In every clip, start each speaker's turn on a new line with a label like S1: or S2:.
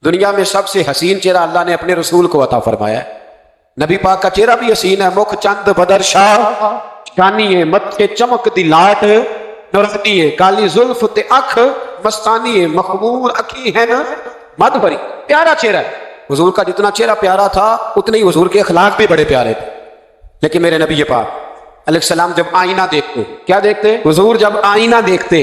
S1: دنیا میں سب سے حسین چہرہ اللہ نے اپنے رسول کو عطا فرمایا ہے۔ نبی پاک کا چہرہ بھی حسین ہے، مکھ چند بدر شاہ، شانی ہے متھے چمک دی لاٹ، نورانی ہے کالی زلف تے اکھ، مستانی ہے مخمور اکھی ہے نا مد بھری۔ پیارا چہرہ ہے حضور کا، جتنا چہرہ پیارا تھا اتنے ہی حضور کے اخلاق بھی بڑے پیارے تھے۔ لیکن میرے نبی پاک علیہ السلام جب آئینہ دیکھتے، کیا دیکھتے حضور؟ جب آئینہ دیکھتے،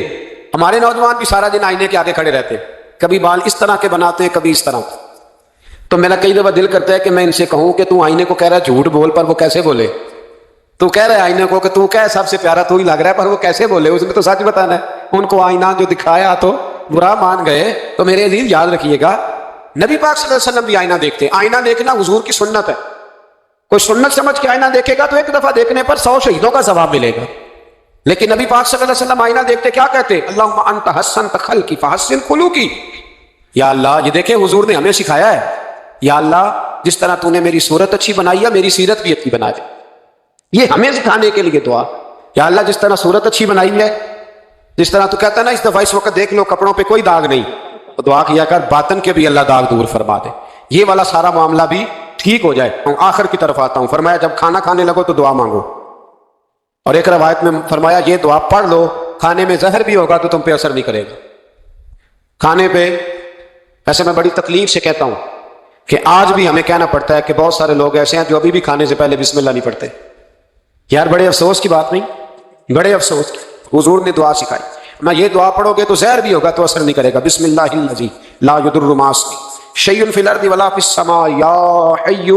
S1: ہمارے نوجوان بھی سارا دن آئینے کے آگے کھڑے رہتے، کبھی بال اس طرح کے بناتے ہیں کبھی اس طرح، تو میرا کئی دفعہ دل کرتا ہے کہ میں ان سے کہوں کہ تو آئینے کو کہہ رہا ہے جھوٹ بول، پر وہ کیسے بولے؟ تو کہہ رہا ہے آئینے کو کہ تو کیا ہے سب سے پیارا تو ہی لگ رہا ہے، پر وہ کیسے بولے؟ اس نے تو سچ بتانا ہے۔ ان کو آئینہ جو دکھایا تو برا مان گئے۔ تو میرے عزیز یاد رکھیے گا، نبی پاک صلی اللہ علیہ وسلم بھی آئینہ دیکھتے۔ آئینہ دیکھنا حضور کی سنت ہے، کوئی سنت سمجھ کے آئینہ دیکھے گا تو ایک دفعہ دیکھنے پر 100 شہیدوں کا ثواب ملے گا۔ لیکن نبی پاک صلی اللہ علیہ وسلم آئینہ دیکھتے کیا کہتے؟ اللہم انت حسنت خلقی فحسن خلقی، یا اللہ یہ دیکھیں حضور نے ہمیں سکھایا ہے، یا اللہ جس طرح تو نے میری صورت اچھی بنائی ہے میری سیرت بھی اچھی بنا دے۔ یہ ہمیں سکھانے کے لیے دعا، یا اللہ جس طرح صورت اچھی بنائی ہے، جس طرح تو کہتا ہے نا اس دفعہ اس وقت دیکھ لو کپڑوں پہ کوئی داغ نہیں، تو دعا کیا کر باطن کے بھی اللہ داغ دور فرما دے، یہ والا سارا معاملہ بھی ٹھیک ہو جائے۔ آخر کی طرف آتا ہوں، فرمایا جب کھانا کھانے لگو تو دعا مانگو، اور ایک روایت میں فرمایا یہ دعا پڑھ لو، کھانے میں زہر بھی ہوگا تو تم پہ اثر نہیں کرے گا کھانے پہ۔ ایسے میں بڑی تکلیف سے کہتا ہوں کہ آج بھی ہمیں کہنا پڑتا ہے کہ بہت سارے لوگ ایسے ہیں جو ابھی بھی کھانے سے پہلے بسم اللہ نہیں پڑھتے۔ یار بڑے افسوس کی بات نہیں، بڑے افسوس کی، حضور نے دعا سکھائی، میں یہ دعا پڑھو گے تو زہر بھی ہوگا تو اثر نہیں کرے گا۔ بسم اللہ الذی لا یضر مع اسمہ شیء فی الارض ولا فی السماء یا حی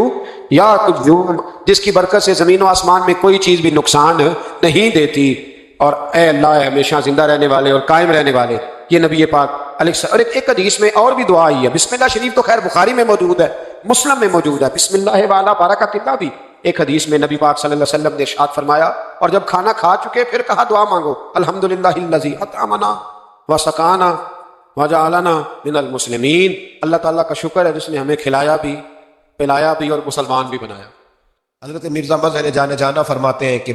S1: یا قیوم، جس کی برکت سے زمین و آسمان میں کوئی چیز بھی نقصان نہیں دیتی، اور اے اللہ اے ہمیشہ زندہ رہنے والے اور قائم رہنے والے، یہ نبی پاک علیہ السلام۔ اور ایک حدیث میں اور بھی دعا آئی ہے، بسم اللہ شریف تو خیر بخاری میں موجود ہے، مسلم میں موجود ہے، بسم اللہ وعلی برکۃ اللہ بھی ایک حدیث میں نبی پاک صلی اللہ علیہ وسلم نے ارشاد فرمایا، اور جب کھانا کھا چکے پھر کہا دعا مانگو، الحمدللہ الذی اطعمنا وسقانا وجعلنا من المسلمین، اللہ تعالیٰ کا شکر ہے جس نے ہمیں کھلایا بھی پلایا بھی اور مسلمان بھی بنایا۔
S2: حضرت مرزا مظہر جانا فرماتے ہیں کہ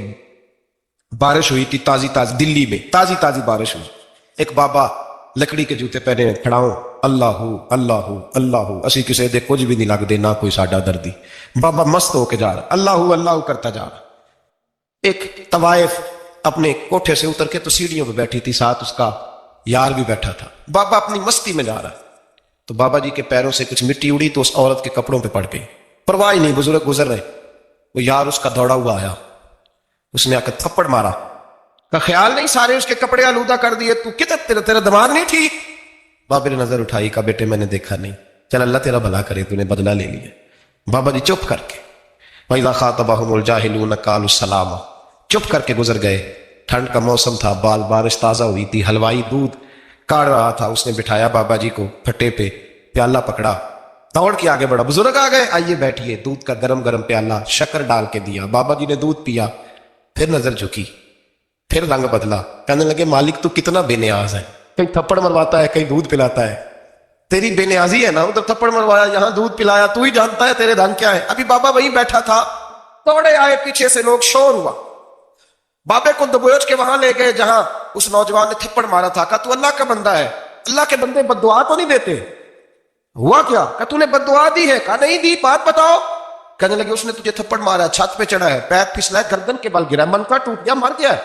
S2: بارش ہوئی تھی تازی دلی میں تازی بارش ہوئی، ایک بابا لکڑی کے جوتے پہنے کھڑا ہوں، اللہ اللہ اللہ، اسی کسی دے کچھ بھی نہیں لگتے نہ کوئی ساڈا دردی، بابا مست ہو کے جا رہا اللہ اللہ کرتا جا رہا۔ ایک طوائف اپنے کوٹھے سے اتر کے تو سیڑھیوں پہ بیٹھی تھی، ساتھ اس کا یار بھی بیٹھا تھا، بابا اپنی مستی میں جا رہا ہے، تو بابا جی کے پیروں سے کچھ مٹی اڑی تو اس عورت کے کپڑوں پہ پڑ گئی، پرواہ نہیں، بزرگ گزر رہے، وہ یار اس کا دوڑا ہوا آیا، اس نے آ کر تھپڑ مارا، کا خیال نہیں سارے اس کے کپڑے آلودہ کر دیے، تو کتنا تیرا دماغ نہیں ٹھیک؟ بابا نے نظر اٹھائی، کہا بیٹے میں نے دیکھا نہیں، چل اللہ تیرا بھلا کرے، تو نے بدلہ لے لیا۔ بابا جی چپ کر کے وَإِذَا خَاطَبَهُمُ الْجَاهِلُونَ قَالُوا السَّلَامَ، چپ کر کے گزر گئے۔ ٹھنڈ کا موسم تھا، بارش تازہ ہوئی تھی، حلوائی دودھ کاڑ رہا تھا، اس نے بٹھایا بابا جی کو پھٹے پہ، پیالہ پکڑا، دوڑ کے آگے بڑھا، بزرگ آ گئے، آئیے بیٹھیے، دودھ کا گرم پیالہ شکر ڈال کے دیا، بابا جی نے دودھ پیا، پھر نظر جھکی، پھر رنگ بدلا، کہنے لگے مالک تو کتنا بے نیاز ہے، کہیں تھپڑ مرواتا ہے کہیں دودھ پلاتا ہے، تیری بے نیازی ہے نا، ادھر تھپڑ مروایا یہاں دودھ پلایا، تو ہی جانتا ہے تیرے دھن کیا ہے۔ ابھی بابا وہیں بیٹھا تھا، دوڑے آئے پیچھے سے لوگ، شور ہوا، بابے کو دبوچ کے وہاں لے گئے جہاں اس نوجوان نے تھپڑ مارا تھا، کہا تو اللہ کا بندہ ہے، اللہ کے بندے بد دعا تو نہیں دیتے، ہوا کیا؟ کہا تو نے بد دعا دی ہے، کہا نہیں دی، بات بتاؤ۔ کہنے لگے اس نے تجھے تھپڑ مارا، چھت پہ چڑھا ہے، پیر پھسلا ہے، گردن کے بل گرا، من کا ٹوٹ گیا، مر گیا ہے،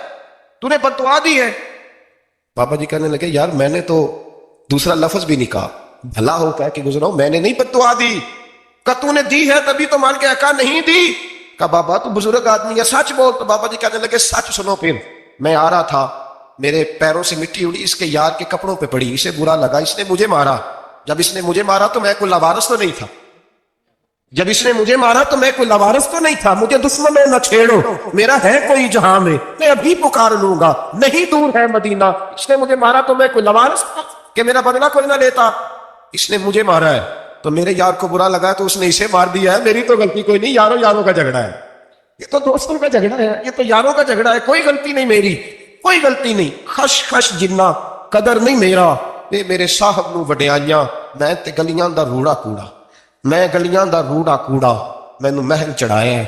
S2: تو نے بد دعا دی ہے۔ بابا جی کہنے لگے یار میں نے تو دوسرا لفظ بھی نہیں کہا، بھلا ہو کہہ کے گزرا ہوں، میں نے نہیں بد دعا دی۔ کہا تو نے دی ہے تبھی تو مر گیا، کہا نہیں دی۔ کہا بابا تو بزرگ آدمی ہے، سچ بول۔ تو بابا جی کہنے لگے سچ سنو، پھر میں آ رہا تھا، میرے پیروں سے مٹی اڑی، اس کے یار کے کپڑوں پہ پڑی، اسے برا لگا، اس نے مجھے مارا، جب اس نے مجھے مارا تو میں کوئی لاوارث تو نہیں تھا، جب اس نے مجھے مارا تو میں کوئی لاوارث تو نہیں تھا، مجھے دشمن میں نہ چھیڑو، میرا ہے کوئی جہاں میں ابھی پکار لوں گا، نہیں دور ہے مدینہ، اس نے مجھے مارا تو میں کوئی لاوارث تھا کہ میرا بدلہ کوئی نہ لیتا، اس نے مجھے مارا ہے تو میرے یار کو برا لگا تو اس نے اسے مار دیا ہے، میری تو غلطی کوئی نہیں، یاروں کا جھگڑا ہے، یہ تو دوستوں کا جھگڑا ہے، یہ تو یاروں کا جھگڑا ہے، کوئی غلطی نہیں میری، کوئی غلطی نہیں، خش جنہ قدر نہیں میرا، اے میرے صاحب نو وڈیائیاں، میں تے گلیاں دا روڑا کوڑا، میں گلیاں دا روڑا کوڑا، مینوں محل چڑھایا ہے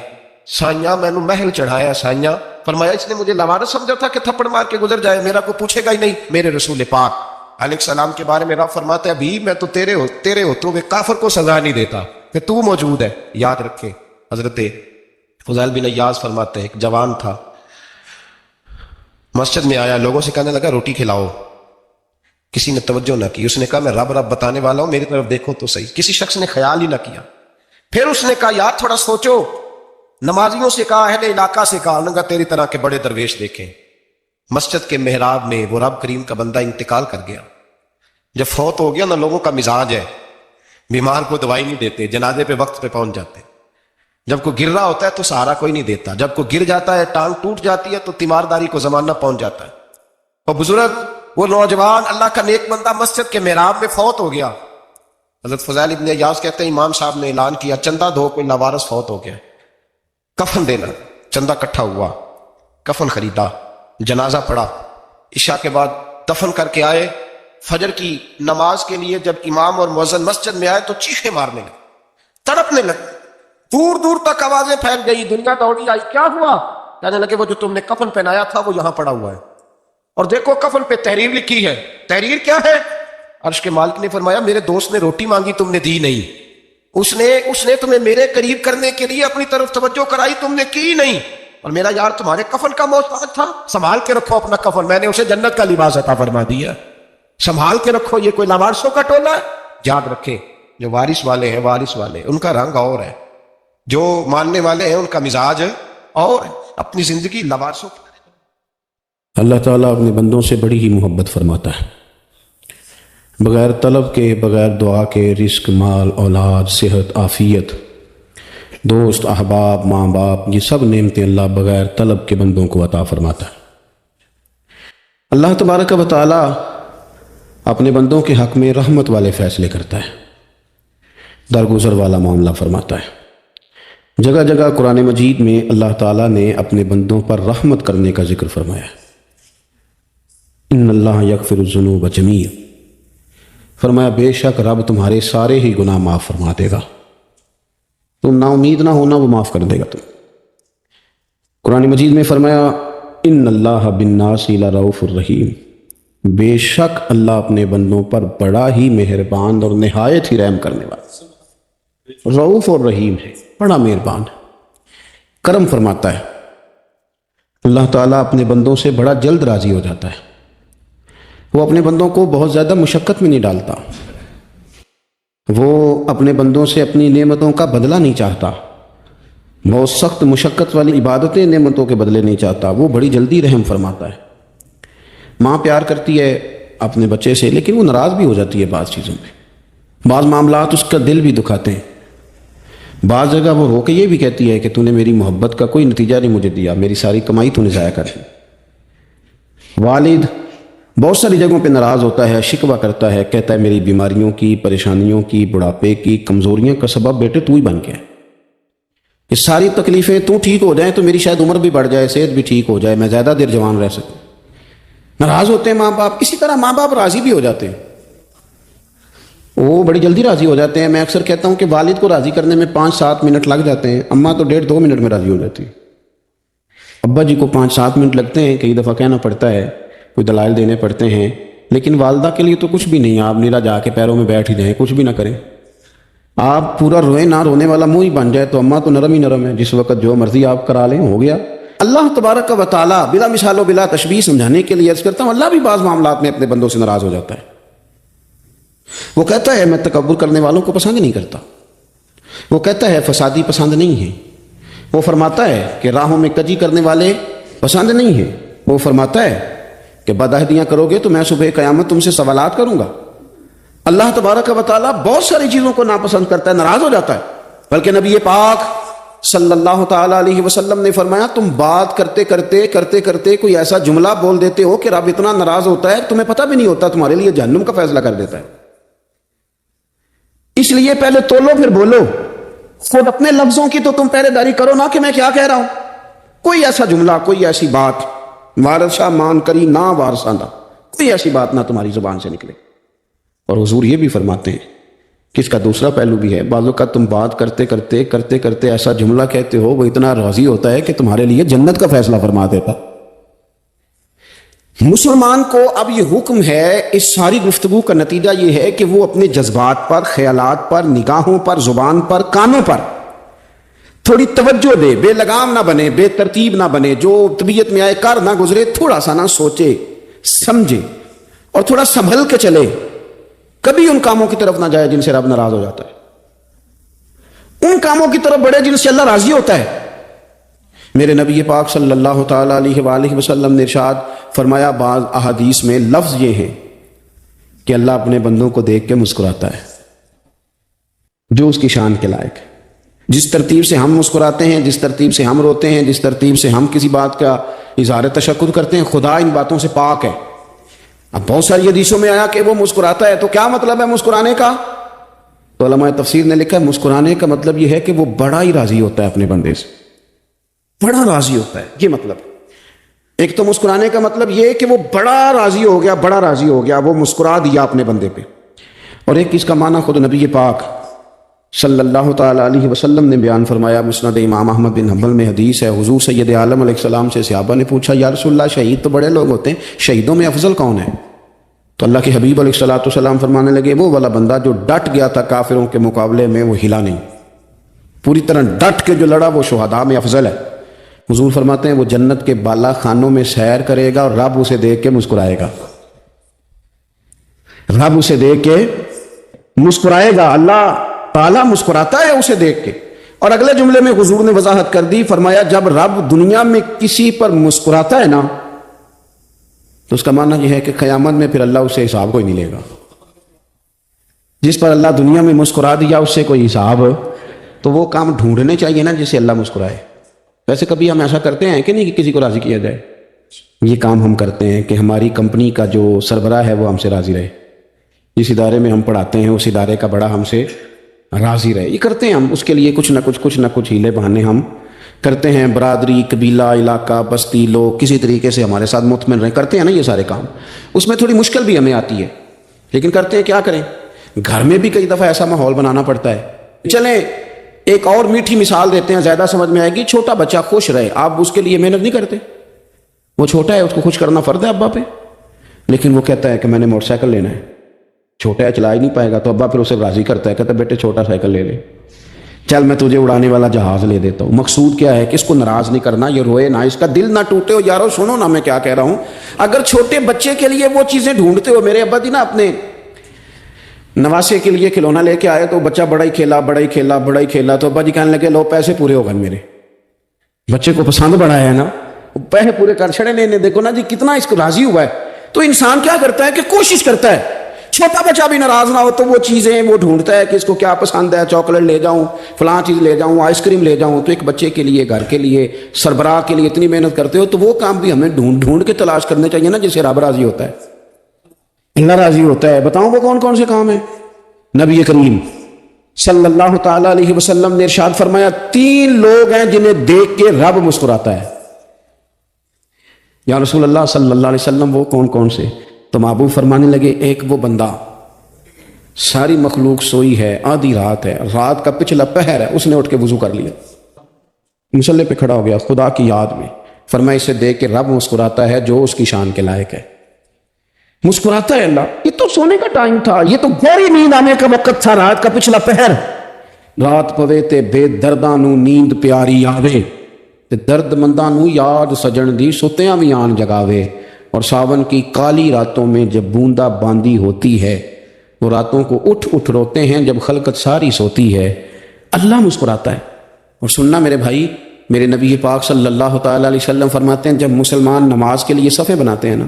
S2: سائیاں، مینوں محل چڑھایا ہے سائیاں۔ فرمایا اس نے مجھے لاوارث سمجھا تھا کہ تھپڑ مار کے گزر جائے، میرا کوئی پوچھے گا ہی نہیں، میرے رسول پاک علیہ السلام کے بارے میں رب فرماتے ہیں ابھی میں تو تیرے ہوتے ہوئے کافر کو سزا نہیں دیتا کہ تو موجود ہے. یاد رکھیں حضرت فضیل بن ایاز فرماتے ہیں ایک جوان تھا, مسجد میں آیا, لوگوں سے کہنے لگا روٹی کھلاؤ. کسی نے توجہ نہ کی. اس نے کہا میں رب رب بتانے والا ہوں, میری طرف دیکھو تو صحیح. کسی شخص نے خیال ہی نہ کیا. پھر اس نے کہا یار تھوڑا سوچو. نمازیوں سے کہا, اہل علاقہ سے کہا, انہوں نے کہا تیری طرح کے بڑے درویش دیکھیں. مسجد کے محراب میں وہ رب کریم کا بندہ انتقال کر گیا. جب فوت ہو گیا نا, لوگوں کا مزاج ہے بیمار کو دوائی نہیں دیتے, جنازے پہ وقت پہ پہنچ جاتے. جب کوئی گر رہا ہوتا ہے تو سہارا کوئی نہیں دیتا, جب کوئی گر جاتا ہے ٹانگ ٹوٹ جاتی ہے تو تیمارداری کو زمانہ پہنچ جاتا ہے. اور بزرگ وہ نوجوان اللہ کا نیک بندہ مسجد کے محراب میں فوت ہو گیا. حضرت فضیل ابن ایاز کہتے ہیں امام صاحب نے اعلان کیا چندہ دو, کوئی لاوارث فوت ہو گیا, کفن دینا. چندہ اکٹھا ہوا, کفن خریدا, جنازہ پڑھا. عشاء کے بعد دفن کر کے آئے. فجر کی نماز کے لیے جب امام اور مؤذن مسجد میں آئے تو چیخیں مارنے لگے, تڑپنے لگے. دور دور تک آوازیں پھیل گئی, دنیا دوڑی آئی. کیا ہوا؟ کہنے لگے وہ جو تم نے کفن پہنایا تھا وہ یہاں پڑا ہوا ہے, اور دیکھو کفن پہ تحریر لکھی ہے. تحریر کیا ہے؟ عرش کے مالک نے فرمایا میرے دوست نے روٹی مانگی تم نے دی نہیں, اس نے تمہیں میرے قریب کرنے کے لیے اپنی طرف توجہ کرائی, تم نے کی نہیں. اور میرا یار تمہارے کفن کا محتاج تھا, سنبھال کے رکھو اپنا کفن, میں نے اسے جنت کا لباس عطا فرما دیا, سنبھال کے رکھو. یہ کوئی لاوارثوں کا ٹولہ ہے؟ یاد رکھیں جو وارث والے ہیں, وارث والے ان کا رنگ اور ہے, جو ماننے والے ہیں ان کا مزاج اور اپنی زندگی لاوارثوں کی.
S3: اللہ تعالیٰ اپنے بندوں سے بڑی ہی محبت فرماتا ہے. بغیر طلب کے, بغیر دعا کے رزق, مال, اولاد, صحت, عافیت, دوست, احباب, ماں باپ, یہ سب نعمتیں اللہ بغیر طلب کے بندوں کو عطا فرماتا ہے. اللہ تبارک و تعالیٰ اپنے بندوں کے حق میں رحمت والے فیصلے کرتا ہے, درگزر والا معاملہ فرماتا ہے. جگہ جگہ قرآن مجید میں اللہ تعالیٰ نے اپنے بندوں پر رحمت کرنے کا ذکر فرمایا ہے. ان اللہ یغفر الذنوب جمیعا, فرمایا بے شک رب تمہارے سارے ہی گناہ معاف فرما دے گا, تم نا امید نہ ہونا, وہ معاف کر دے گا تم. قرآن مجید میں فرمایا ان اللہ بالناس لرؤوف الرحیم, بے شک اللہ اپنے بندوں پر بڑا ہی مہربان اور نہایت ہی رحم کرنے والا, رؤوف اور رحیم ہے, بڑا مہربان ہے, کرم فرماتا ہے. اللہ تعالیٰ اپنے بندوں سے بڑا جلد راضی ہو جاتا ہے. وہ اپنے بندوں کو بہت زیادہ مشقت میں نہیں ڈالتا, وہ اپنے بندوں سے اپنی نعمتوں کا بدلہ نہیں چاہتا, بہت سخت مشقت والی عبادتیں نعمتوں کے بدلے نہیں چاہتا, وہ بڑی جلدی رحم فرماتا ہے. ماں پیار کرتی ہے اپنے بچے سے, لیکن وہ ناراض بھی ہو جاتی ہے بعض چیزوں میں, بعض معاملات اس کا دل بھی دکھاتے ہیں. بعض جگہ وہ رو کے یہ بھی کہتی ہے کہ تو نے میری محبت کا کوئی نتیجہ نہیں مجھے دیا, میری ساری کمائی تو نے ضائع کر دی. والد بہت ساری جگہوں پہ ناراض ہوتا ہے, شکوہ کرتا ہے, کہتا ہے میری بیماریوں کی, پریشانیوں کی, بڑھاپے کی, کمزوریاں کا سبب بیٹے تو ہی بن گیا, یہ ساری تکلیفیں تو ٹھیک ہو جائیں تو میری شاید عمر بھی بڑھ جائے, صحت بھی ٹھیک ہو جائے, میں زیادہ دیر جوان رہ سکوں. ناراض ہوتے ہیں ماں باپ. اسی طرح ماں باپ راضی بھی ہو جاتے ہیں, وہ بڑی جلدی راضی ہو جاتے ہیں. میں اکثر کہتا ہوں کہ والد کو راضی کرنے میں 5-7 منٹ لگ جاتے ہیں, اماں تو 1.5-2 منٹ میں راضی ہو جاتی ہے. ابا جی کو 5-7 منٹ لگتے ہیں, کئی دفعہ کہنا پڑتا ہے, کوئی دلائل دینے پڑتے ہیں, لیکن والدہ کے لیے تو کچھ بھی نہیں. آپ نیلا جا کے پیروں میں بیٹھ ہی جائیں, کچھ بھی نہ کریں, آپ پورا روئیں نہ, رونے والا منہ ہی بن جائے, تو اماں تو نرم ہی نرم ہے, جس وقت جو مرضی آپ کرا لیں ہو گیا. اللہ تبارک و تعالیٰ بلا مثال و بلا تشبیہ سمجھانے کے لیے عرض کرتا ہوں, اللہ بھی بعض معاملات میں اپنے بندوں سے ناراض ہو جاتا ہے. وہ کہتا ہے میں تکبر کرنے والوں کو پسند نہیں کرتا, وہ کہتا ہے فسادی پسند نہیں ہیں, وہ فرماتا ہے کہ راہوں میں کجی کرنے والے پسند نہیں ہیں, وہ فرماتا ہے کہ بدعہدیاں کرو گے تو میں صبح قیامت تم سے سوالات کروں گا. اللہ تبارک و تعالیٰ بہت ساری چیزوں کو ناپسند کرتا ہے, ناراض ہو جاتا ہے. بلکہ نبی پاک صلی اللہ تعالیٰ علیہ وسلم نے فرمایا تم بات کرتے کرتے کوئی ایسا جملہ بول دیتے ہو کہ رب اتنا ناراض ہوتا ہے تمہیں پتہ بھی نہیں ہوتا, تمہارے لیے جہنم کا فیصلہ کر دیتا ہے. اس لیے پہلے تولو پھر بولو, خود اپنے لفظوں کی تو تم پہرے داری کرو نا کہ میں کیا کہہ رہا ہوں. کوئی ایسا جملہ, کوئی ایسی بات وارثہ مان کری نہ وارثاندہ, کوئی ایسی بات نہ تمہاری زبان سے نکلے. اور حضور یہ بھی فرماتے ہیں کہ اس کا دوسرا پہلو بھی ہے, بعض اوقات تم بات کرتے ایسا جملہ کہتے ہو وہ اتنا راضی ہوتا ہے کہ تمہارے لیے جنت کا فیصلہ فرما دیتا. مسلمان کو اب یہ حکم ہے، اس ساری گفتگو کا نتیجہ یہ ہے کہ وہ اپنے جذبات پر، خیالات پر، نگاہوں پر، زبان پر، کانوں پر تھوڑی توجہ دے، بے لگام نہ بنے، بے ترتیب نہ بنے، جو طبیعت میں آئے کر نہ گزرے، تھوڑا سا نہ سوچے سمجھے اور تھوڑا سنبھل کے چلے، کبھی ان کاموں کی طرف نہ جائے جن سے رب ناراض ہو جاتا ہے، ان کاموں کی طرف بڑھے جن سے اللہ راضی ہوتا ہے۔ میرے نبی پاک صلی اللہ تعالیٰ علیہ وآلہ وسلم نے ارشاد فرمایا، بعض احادیث میں لفظ یہ ہیں کہ اللہ اپنے بندوں کو دیکھ کے مسکراتا ہے جو اس کی شان کے لائق ہے۔ جس ترتیب سے ہم مسکراتے ہیں، جس ترتیب سے ہم روتے ہیں، جس ترتیب سے ہم کسی بات کا اظہار تشکر کرتے ہیں، خدا ان باتوں سے پاک ہے۔ اب بہت ساری حدیثوں میں آیا کہ وہ مسکراتا ہے، تو کیا مطلب ہے مسکرانے کا؟ تو علماء تفسیر نے لکھا ہے مسکرانے کا مطلب یہ ہے کہ وہ بڑا ہی راضی ہوتا ہے اپنے بندے سے، بڑا راضی ہوتا ہے، یہ مطلب۔ ایک تو مسکرانے کا مطلب یہ کہ وہ بڑا راضی ہو گیا، بڑا راضی ہو گیا، وہ مسکرا دیا اپنے بندے پہ۔ اور ایک اس کا معنی خود نبی پاک صلی اللہ تعالیٰ علیہ وسلم نے بیان فرمایا، مسند امام احمد بن حنبل میں حدیث ہے، حضور سید عالم علیہ السلام سے صحابہ نے پوچھا، یا رسول اللہ شہید تو بڑے لوگ ہوتے ہیں، شہیدوں میں افضل کون ہے؟ تو اللہ کے حبیب علیہ السلام فرمانے لگے، وہ والا بندہ جو ڈٹ گیا تھا کافروں کے مقابلے میں، وہ ہلا نہیں، پوری طرح ڈٹ کے جو لڑا، وہ شہداء میں افضل ہے۔ حضور فرماتے ہیں وہ جنت کے بالا خانوں میں سیر کرے گا اور رب اسے دیکھ کے مسکرائے گا، رب اسے دیکھ کے مسکرائے گا، اللہ تعالیٰ مسکراتا ہے اسے دیکھ کے۔ اور اگلے جملے میں حضور نے وضاحت کر دی، فرمایا جب رب دنیا میں کسی پر مسکراتا ہے نا تو اس کا معنی یہ ہے کہ قیامت میں پھر اللہ اس سے حساب کوئی نہیں لے گا۔ جس پر اللہ دنیا میں مسکرا دیا اس سے کوئی حساب، تو وہ کام ڈھونڈنے چاہیے نا جسے اللہ مسکرائے۔ ویسے کبھی ہم ایسا کرتے ہیں کہ نہیں کہ کسی کو راضی کیا جائے؟ یہ کام ہم کرتے ہیں کہ ہماری کمپنی کا جو سربراہ ہے وہ ہم سے راضی رہے، جس ادارے میں ہم پڑھاتے ہیں اس ادارے کا بڑا ہم سے راضی رہے، یہ کرتے ہیں ہم، اس کے لیے کچھ نہ کچھ ہیلے بہانے ہم کرتے ہیں، برادری، قبیلہ، علاقہ، بستی، لوگ کسی طریقے سے ہمارے ساتھ مطمئن رہیں، کرتے ہیں نا یہ سارے کام۔ اس میں تھوڑی مشکل بھی ہمیں آتی ہے لیکن کرتے ہیں، کیا کریں؟ گھر میں بھی کئی دفعہ ایسا ماحول بنانا پڑتا ہے۔ چلیں ایک اور میٹھی مثال دیتے ہیں، زیادہ سمجھ میں آئے گی۔ چھوٹا بچہ خوش رہے، آپ اس کے لیے محنت نہیں کرتے، وہ چھوٹا ہے، اس کو خوش کرنا فرض ہے ابا پہ، لیکن وہ کہتا ہے کہ میں نے موٹر سائیکل لینا ہے، چھوٹا ہے چلا ہی نہیں پائے گا، تو ابا پھر اسے راضی کرتا ہے، کہتا ہے بیٹے چھوٹا سائیکل لے لے، چل میں تجھے اڑانے والا جہاز لے دیتا ہوں۔ مقصود کیا ہے کہ اس کو ناراض نہیں کرنا، یہ روئے نہ، اس کا دل نہ ٹوٹے ہو۔ یارو سنو نا میں کیا کہہ رہا ہوں، اگر چھوٹے بچے کے لیے وہ چیزیں ڈھونڈتے ہو، میرے ابا جی نا اپنے نواسے کے لیے کھلونا لے کے آئے تو بچہ بڑا ہی کھیلا، تو ابا جی کہنے لگے لو پیسے پورے ہو گئے، میرے بچے کو پسند بڑا ہے نا، پیسے پورے کر چھڑے لینے، دیکھو نا جی کتنا اس کو راضی ہوا ہے۔ تو انسان کیا کرتا ہے کہ کوشش کرتا ہے، چھوٹا بچہ بھی ناراض نہ ہو تو وہ چیزیں وہ ڈھونڈتا ہے کہ اس کو کیا پسند ہے، چاکلیٹ لے جاؤں، فلاں چیز لے جاؤں، آئس کریم لے جاؤں۔ تو ایک بچے کے لیے، گھر کے لیے، سربراہ کے لیے اتنی محنت کرتے ہو، تو وہ کام بھی ہمیں ڈھونڈ کے تلاش کرنے چاہیے نا جس سے رب راضی ہوتا ہے، اللہ راضی ہوتا ہے۔ بتاؤں وہ کون کون سے کام ہیں؟ نبی کریم صلی اللہ تعالیٰ علیہ وسلم نے ارشاد فرمایا 3 لوگ ہیں جنہیں دیکھ کے رب مسکراتا ہے۔ یا رسول اللہ صلی اللہ علیہ وسلم وہ کون کون سے؟ تو محبوب فرمانے لگے، ایک وہ بندہ ساری مخلوق سوئی ہے، آدھی رات ہے، رات کا پچھلا پہر ہے، اس نے اٹھ کے وضو کر لیا، مصلی پہ کھڑا ہو گیا خدا کی یاد میں، فرمایا اسے دیکھ کے رب مسکراتا ہے جو اس کی شان کے لائق ہے، مسکراتا ہے اللہ۔ یہ تو سونے کا ٹائم تھا، یہ تو گہری نیند آنے کا وقت تھا، رات کا پچھلا پہر، رات پوے تے بے درداں نو نیند پیاری آوے، تے درد منداں نو یاد سجن دی ستیاں بھی آن جگاوے۔ اور ساون کی کالی راتوں میں جب بوندا باندی ہوتی ہے، وہ راتوں کو اٹھ روتے ہیں جب خلقت ساری سوتی ہے، اللہ مسکراتا ہے۔ اور سننا میرے بھائی، میرے نبی پاک صلی اللہ تعالیٰ علیہ وسلم فرماتے ہیں جب مسلمان نماز کے لیے صفیں بناتے ہیں نا،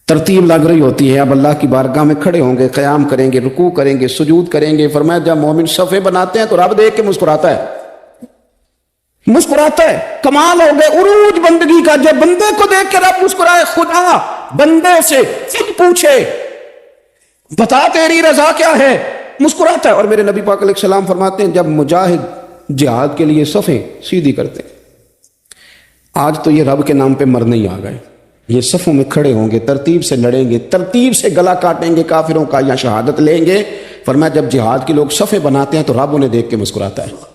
S3: ترتیب لگ رہی ہوتی ہے، اب اللہ کی بارگاہ میں کھڑے ہوں گے، قیام کریں گے، رکوع کریں گے، سجود کریں گے، فرمایا جب مومن صفیں بناتے ہیں تو رب دیکھ کے مسکراتا ہے، مسکراتا ہے۔ کمال ہو گئے عروج بندگی کا، جب بندے کو دیکھ کے رب مسکرائے، خدا بندے سے خود پوچھے بتا تیری رضا کیا ہے، مسکراتا ہے۔ اور میرے نبی پاک علیہ السلام فرماتے ہیں جب مجاہد جہاد کے لیے صفیں سیدھی کرتے ہیں، آج تو یہ رب کے نام پہ مرنے ہی آ گئے، یہ صفوں میں کھڑے ہوں گے، ترتیب سے لڑیں گے، ترتیب سے گلا کاٹیں گے کافروں کا یا شہادت لیں گے۔ فرمایا جب جہاد کے لوگ صفیں بناتے ہیں تو رب انہیں دیکھ کے مسکراتا ہے۔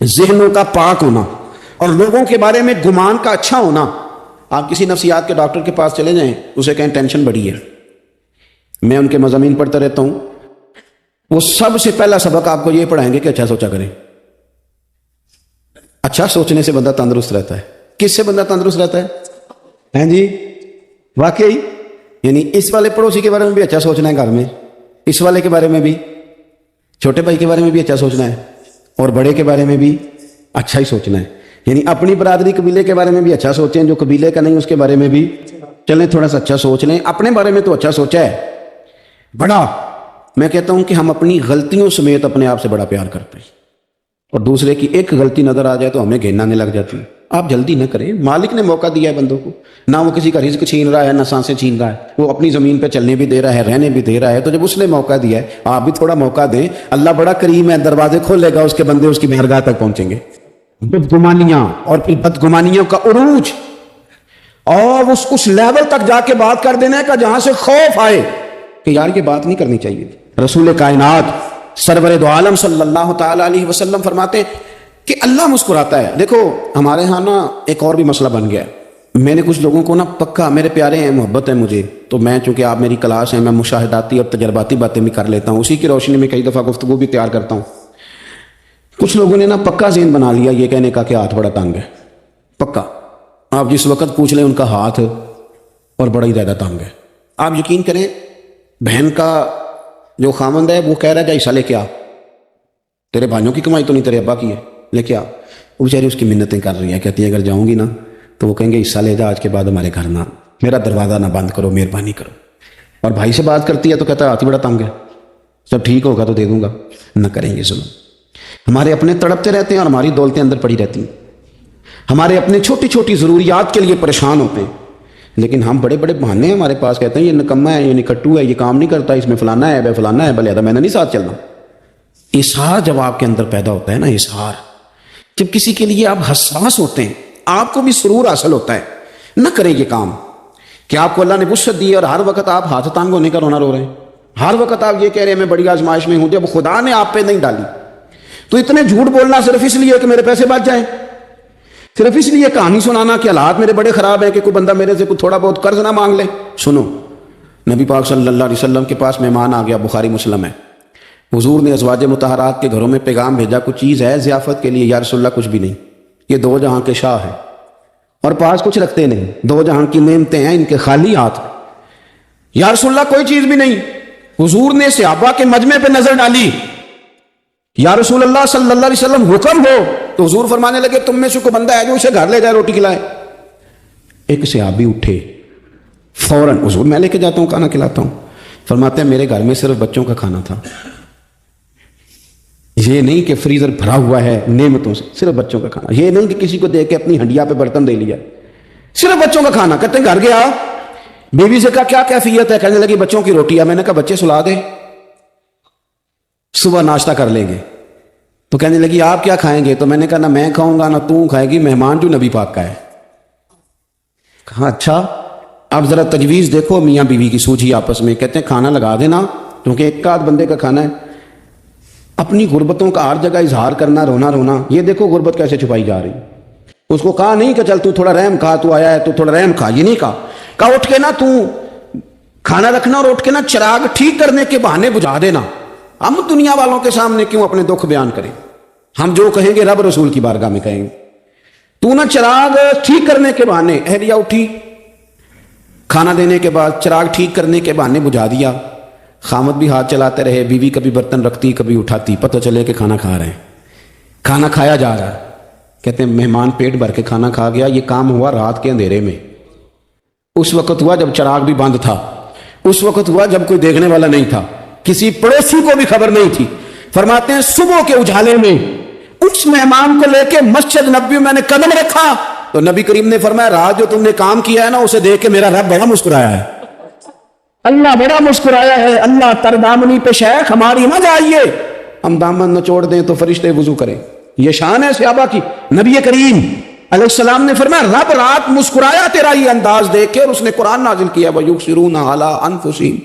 S3: ذہنوں کا پاک ہونا اور لوگوں کے بارے میں گمان کا اچھا ہونا. آپ کسی نفسیات کے ڈاکٹر کے پاس چلے جائیں, اسے کہیں ٹینشن بڑی ہے, میں ان کے مضامین پڑھتا رہتا ہوں, وہ سب سے پہلا سبق آپ کو یہ پڑھائیں گے کہ اچھا سوچا کریں. اچھا سوچنے سے بندہ تندرست رہتا ہے. کس سے بندہ تندرست رہتا ہے؟ ہیں جی واقعی, یعنی اس والے پڑوسی کے بارے میں بھی اچھا سوچنا ہے گھر میں, اس والے کے بارے میں بھی, چھوٹے بھائی کے بارے میں بھی اچھا سوچنا ہے, اور بڑے کے بارے میں بھی اچھا ہی سوچنا ہے. یعنی اپنی برادری قبیلے کے بارے میں بھی اچھا سوچیں, جو قبیلے کا نہیں اس کے بارے میں بھی چلیں تھوڑا سا اچھا سوچ لیں. اپنے بارے میں تو اچھا سوچا ہے بڑا. میں کہتا ہوں کہ ہم اپنی غلطیوں سمیت اپنے آپ سے بڑا پیار کرتے ہیں, اور دوسرے کی ایک غلطی نظر آ جائے تو ہمیں گھن آنے لگ جاتی ہے. آپ جلدی نہ کریں, مالک نے موقع دیا ہے بندوں کو, نہ وہ کسی کا رزق چھین رہا ہے نہ سانسیں چھین رہا ہے, وہ اپنی زمین پہ چلنے بھی دے رہا ہے, رہنے بھی دے رہا ہے. تو جب اس نے موقع دیا ہے آپ بھی تھوڑا موقع دیں. اللہ بڑا کریم ہے, دروازے کھولے گا, اس کے بندے اس کی مہرگاہ تک پہنچیں گے. بدگمانیاں اور پھر بدگمانیوں کا عروج, اور اس لیول تک جا کے بات کر دینا کا جہاں سے خوف آئے کہ یار یہ بات نہیں کرنی چاہیے. رسول کائنات سرور دو عالم صلی اللہ تعالی علیہ وسلم فرماتے ہیں کہ اللہ مسکراتا ہے. دیکھو ہمارے ہاں نا ایک اور بھی مسئلہ بن گیا. میں نے کچھ لوگوں کو نا پکا, میرے پیارے ہیں, محبت ہے مجھے, تو میں چونکہ آپ میری کلاس ہیں, میں مشاہداتی اور تجرباتی باتیں بھی کر لیتا ہوں, اسی کی روشنی میں کئی دفعہ گفتگو بھی تیار کرتا ہوں. کچھ لوگوں نے نا پکا ذہن بنا لیا یہ کہنے کا کہ ہاتھ بڑا تنگ ہے. پکا آپ جس وقت پوچھ لیں ان کا ہاتھ اور بڑا ہی زیادہ تنگ ہے. آپ یقین کریں بہن کا جو خامند ہے وہ کہہ رہا ہے جا حصہ لے کے آ, تیرے بھائیوں کی کمائی تو نہیں تیرے ابا کی ہے, لے کے آ. وہ بیچاری اس کی منتیں کر رہی ہیں, کہتی ہیں اگر جاؤں گی نا تو وہ کہیں گے حصہ لے جا, آج کے بعد ہمارے گھر نہ, میرا دروازہ نہ بند کرو, مہربانی کرو. اور بھائی سے بات کرتی ہے تو کہتا ہے ہاتھ ہی بڑا تنگ ہے, جب ٹھیک ہوگا تو دے دوں گا. نہ کریں گے ظلم. ہمارے اپنے تڑپتے رہتے ہیں اور ہماری دولتیں اندر پڑی رہتی ہیں. ہمارے اپنے چھوٹی چھوٹی ضروریات کے لیے پریشان ہوتے ہیں, لیکن ہم بڑے بڑے بہانے ہیں ہمارے پاس, کہتے ہیں یہ نکما ہے, یہ نکٹو ہے, یہ کام نہیں کرتا, اس میں فلانا ہے, فلانا ہے, بلے میں نے نہیں ساتھ چلنا. اظہار جب آپ کے اندر پیدا ہوتا ہے نا, اظہار جب کسی کے لیے آپ حساس ہوتے ہیں, آپ کو بھی سرور حاصل ہوتا ہے. نہ کریں یہ کام کہ آپ کو اللہ نے وسعت دی اور ہر وقت آپ ہاتھ تانگ ہونے کا رونا رو رہے ہیں, ہر وقت آپ یہ کہہ رہے ہیں میں بڑی آزمائش میں ہوں. جب خدا نے آپ پہ نہیں ڈالی تو اتنے جھوٹ بولنا صرف اس لیے کہ میرے پیسے بچ جائیں, صرف اس لیے کہانی سنانا کہ حالات میرے بڑے خراب ہیں کہ کوئی بندہ میرے سے کوئی تھوڑا بہت قرض نہ مانگ لے. سنو, نبی پاک صلی اللہ علیہ وسلم کے پاس مہمان آ گیا, بخاری مسلم ہے. حضور نے ازواج مطہرات کے گھروں میں پیغام بھیجا, کچھ چیز ہے ضیافت کے لیے؟ یا رسول اللہ کچھ بھی نہیں, یہ دو جہاں کے شاہ ہیں اور پاس کچھ رکھتے نہیں, دو جہاں کی نعمتیں ہیں ان کے خالی ہاتھ. یا رسول اللہ کوئی چیز بھی نہیں. حضور نے صحابہ کے مجمع پہ نظر ڈالی, یا رسول اللہ صلی اللہ علیہ وسلم حکم ہو. تو حضور فرمانے لگے تم میں سے کوئی بندہ ہے جو اسے گھر لے جائے روٹی کھلائے؟ ایک صحابی اٹھے فوراً, حضور میں لے کے جاتا ہوں کھانا کھلاتا ہوں. فرماتے ہیں میرے گھر میں صرف بچوں کا کھانا تھا, یہ نہیں کہ فریزر بھرا ہوا ہے نعمتوں سے, صرف بچوں کا کھانا. یہ نہیں کہ کسی کو دے کے اپنی ہنڈیا پہ برتن دے لیا, صرف بچوں کا کھانا. کہتے ہیں گھر گیا, بیوی سے کہا کیا کیفیت ہے؟ کہنے لگی بچوں کی روٹی ہے. میں نے کہا بچے سلا دے, صبح ناشتہ کر لیں گے. تو کہنے لگی آپ کیا کھائیں گے؟ تو میں نے کہا نہ میں کھاؤں گا نہ تو کھائے گی, مہمان جو نبی پاک کا ہے. کہا اچھا, آپ ذرا تجویز دیکھو میاں بیوی کی سوجھی آپس میں. کہتے ہیں کھانا لگا دینا, کیونکہ ایک آدھ بندے کا کھانا ہے. اپنی غربتوں کا ہر جگہ اظہار کرنا, رونا رونا. یہ دیکھو غربت کیسے چھپائی جا رہی. اس کو کہا نہیں کہ چل تو تھوڑا رحم کھا, تو آیا ہے تو تھوڑا رحم کھا, یہ نہیں کہا اٹھ کے نا تو کھانا رکھنا اور اٹھ کے نا چراغ ٹھیک کرنے کے بہانے بجھا دینا. ہم دنیا والوں کے سامنے کیوں اپنے دکھ بیان کریں؟ ہم جو کہیں گے رب رسول کی بارگاہ میں کہیں گے. تو نہ چراغ ٹھیک کرنے کے بہانے, اہلیہ اٹھی کھانا دینے کے بعد چراغ ٹھیک کرنے کے بہانے بجھا دیا. خامد بھی ہاتھ چلاتے رہے, بیوی کبھی برتن رکھتی کبھی اٹھاتی, پتہ چلے کہ کھانا کھا رہے ہیں, کھانا کھایا جا رہا ہے. کہتے ہیں مہمان پیٹ بھر کے کھانا کھا گیا. یہ کام ہوا رات کے اندھیرے میں, اس وقت ہوا جب چراغ بھی بند تھا, اس وقت ہوا جب کوئی دیکھنے والا نہیں تھا, کسی پڑوسی کو بھی خبر نہیں تھی. فرماتے ہیں صبح کے اجالے میں اس مہمان کو لے کے مسجد نبوی میں نے قدم رکھا تو نبی کریم نے فرمایا رات جو تم نے کام کیا ہے نا اسے دیکھ کے میرا رب بڑا مسکرایا ہے, اللہ بڑا مسکرایا ہے. اللہ تر دامنی پہ شیخ ہماری نہ جائیے, ہم دامن نچوڑ دیں تو فرشتے وضو کریں. یہ شان ہے صحابہ کی. نبی کریم علیہ السلام نے فرمایا رب رات مسکرایا تیرا یہ انداز دیکھ کے, اور اس نے قرآن نازل کیا وَيُبْصِرُونَ عَلَىٰ أَنفُسِهِمْ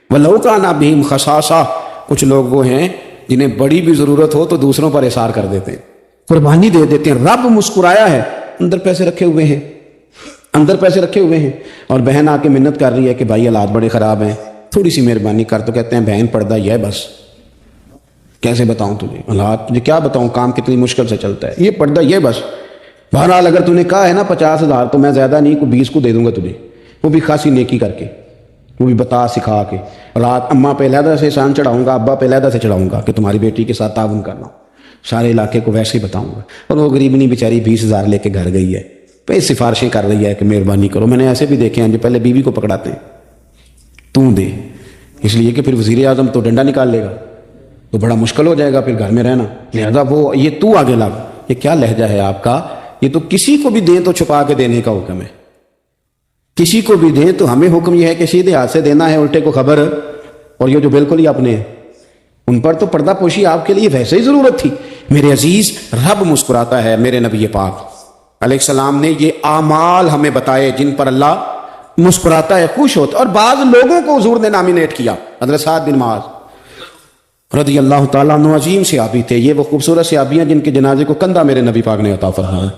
S3: وَلَوْ كَانَ بِهِمْ خَصَاصَةٌ. کچھ لوگ وہ ہیں جنہیں بڑی بھی ضرورت ہو تو دوسروں پر اثار کر دیتے ہیں. قربانی دے دیتے ہیں. رب مسکرایا ہے, اندر پیسے رکھے ہوئے ہیں, اندر پیسے رکھے ہوئے ہیں, اور بہن آ کے منت کر رہی ہے کہ بھائی حالات بڑے خراب ہیں, تھوڑی سی مہربانی کر. تو کہتے ہیں بہن پردہ یہ ہے بس. کیسے بتاؤں تجھے حالات, تجھے کیا بتاؤں, کام کتنی مشکل سے چلتا ہے, یہ پردہ یہ بس. بہرحال اگر تو نے کہا ہے نا 50,000 تو میں زیادہ نہیں, کو 20 کو دے دوں گا تجھے, وہ بھی خاصی نیکی کر کے, وہ بھی بتا سکھا کے. رات اماں پہ علیحدہ سے احسان چڑھاؤں گا, ابا پہ علیحدہ سے چڑھاؤں گا کہ تمہاری بیٹی کے ساتھ تعاون کرنا, سارے علاقے کو ویسے ہی بتاؤں گا. اور وہ غریبنی بیچاری 20,000 لے کے گھر گئی ہے, پہ سفارشیں کر رہی ہے کہ مہربانی کرو. میں نے ایسے بھی دیکھے ہیں جو پہلے بیوی کو پکڑاتے ہیں, تو دے, اس لیے کہ پھر وزیر اعظم تو ڈنڈا نکال لے گا تو بڑا مشکل ہو جائے گا پھر گھر میں رہنا, لہذا وہ یہ تو آگے لگ. یہ کیا لہجہ ہے آپ کا, یہ تو کسی کو بھی دیں تو چھپا کے دینے کا حکم ہے, کسی کو بھی دیں تو ہمیں حکم یہ ہے کہ سیدھے ہاتھ سے دینا ہے, الٹے کو خبر. اور یہ جو بالکل ہی اپنے ہیں ان پر تو پردہ پوشی آپ کے لیے ویسے ہی ضرورت تھی. میرے عزیز, رب مسکراتا ہے. میرے نبی پاک علیہ السلام نے یہ اعمال ہمیں بتائے جن پر اللہ مسکراتا ہے, خوش ہوتا. اور بعض لوگوں کو حضور نے نامینیٹ کیا. حضرت سعد بن معاذ رضی اللہ تعالیٰ عنہ عظیم صحابی تھے. یہ وہ خوبصورت صحابیاں جن کے جنازے کو کندھا میرے نبی پاک نے عطا فرمایا,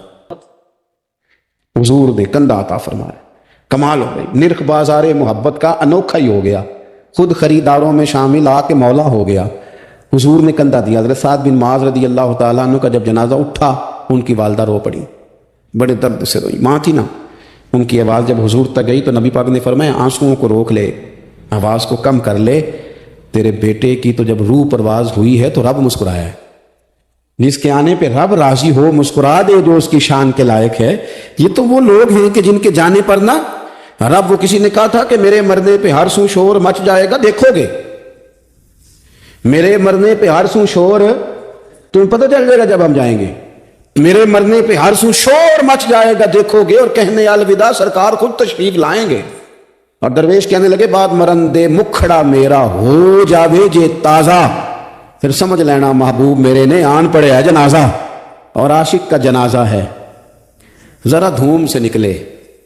S3: حضور نے کندھا عطا فرمایا. کمال ہو گئی, نرخ بازار محبت کا انوکھا ہی ہو گیا, خود خریداروں میں شامل آ کے مولا ہو گیا. حضور نے کندھا دیا. حضرت سعد بن معاذ رضی اللہ تعالیٰ عنہ کا جب جنازہ اٹھا, ان کی والدہ رو پڑی, بڑے درد سے روئی. ماں تھی نا, ان کی آواز جب حضور تک گئی تو نبی پاک نے فرمایا آنسوؤں کو روک لے, آواز کو کم کر لے, تیرے بیٹے کی تو جب روح پرواز ہوئی ہے تو رب مسکرایا ہے. جس کے آنے پہ رب راضی ہو مسکرا دے جو اس کی شان کے لائق ہے. یہ تو وہ لوگ ہیں کہ جن کے جانے پر نا رب, وہ کسی نے کہا تھا کہ میرے مرنے پہ ہر سو شور مچ جائے گا, دیکھو گے میرے مرنے پہ ہر سو شور, تمہیں پتہ چل جائے گا جب ہم جائیں گے, میرے مرنے پہ ہر سو شور مچ جائے گا, دیکھو گے. اور کہنے الوداع سرکار خود تشریف لائیں گے. اور درویش کہنے لگے بعد مرندے مکھڑا میرا ہو جاوے جے تازہ, پھر سمجھ لینا محبوب میرے نے آن پڑے ہے جنازہ. اور عاشق کا جنازہ ہے, ذرا دھوم سے نکلے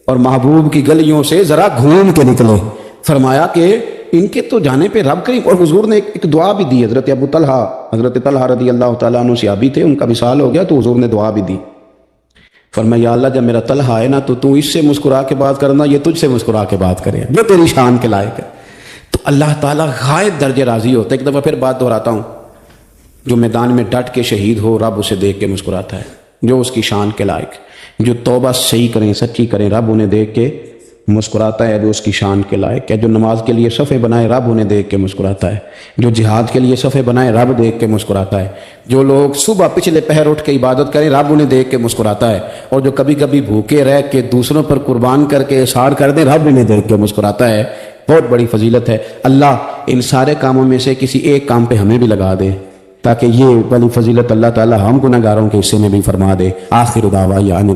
S3: اور محبوب کی گلیوں سے ذرا گھوم کے نکلے. فرمایا کہ ان کے تو جانے پہ رب کریم. اور حضور نے ایک دعا بھی دی. حضرت ابو طلحہ, حضرت طلحہ رضی اللہ تعالیٰ عنہ صحابی تھے, ان کا وصال ہو گیا تو حضور نے دعا بھی دی. فرمایا یا اللہ جب میرا طلحہ آئے نا تو اس سے مسکرا کے بات کرنا, یہ تجھ سے مسکرا کے بات کرے جو تیری شان کے لائق ہے. تو اللہ تعالیٰ غائب درجے راضی ہوتا ہے. ایک دفعہ پھر بات دہراتا ہوں, جو میدان میں ڈٹ کے شہید ہو رب اسے دیکھ کے مسکراتا ہے, جو اس کی شان کے لائق. جو توبہ صحیح کریں, سچی کریں, رب انہیں دیکھ کے مسکراتا ہے جو اس کی شان کے لائق ہے. جو نماز کے لیے صفے بنائے رب انہیں دیکھ کے مسکراتا ہے. جو جہاد کے لیے صفے بنائے رب دیکھ کے مسکراتا ہے. جو لوگ صبح پچھلے پہر اٹھ کے عبادت کریں رب انہیں دیکھ کے مسکراتا ہے. اور جو کبھی کبھی بھوکے رہ کے دوسروں پر قربان کر کے اثار کر دیں رب انہیں دیکھ کے مسکراتا ہے. بہت بڑی فضیلت ہے. اللہ ان سارے کاموں میں سے کسی ایک کام پہ ہمیں بھی لگا دے تاکہ یہ بڑی فضیلت اللہ تعالیٰ ہم گنہگاروں کے حصے میں بھی فرما دے. آخر دعوانا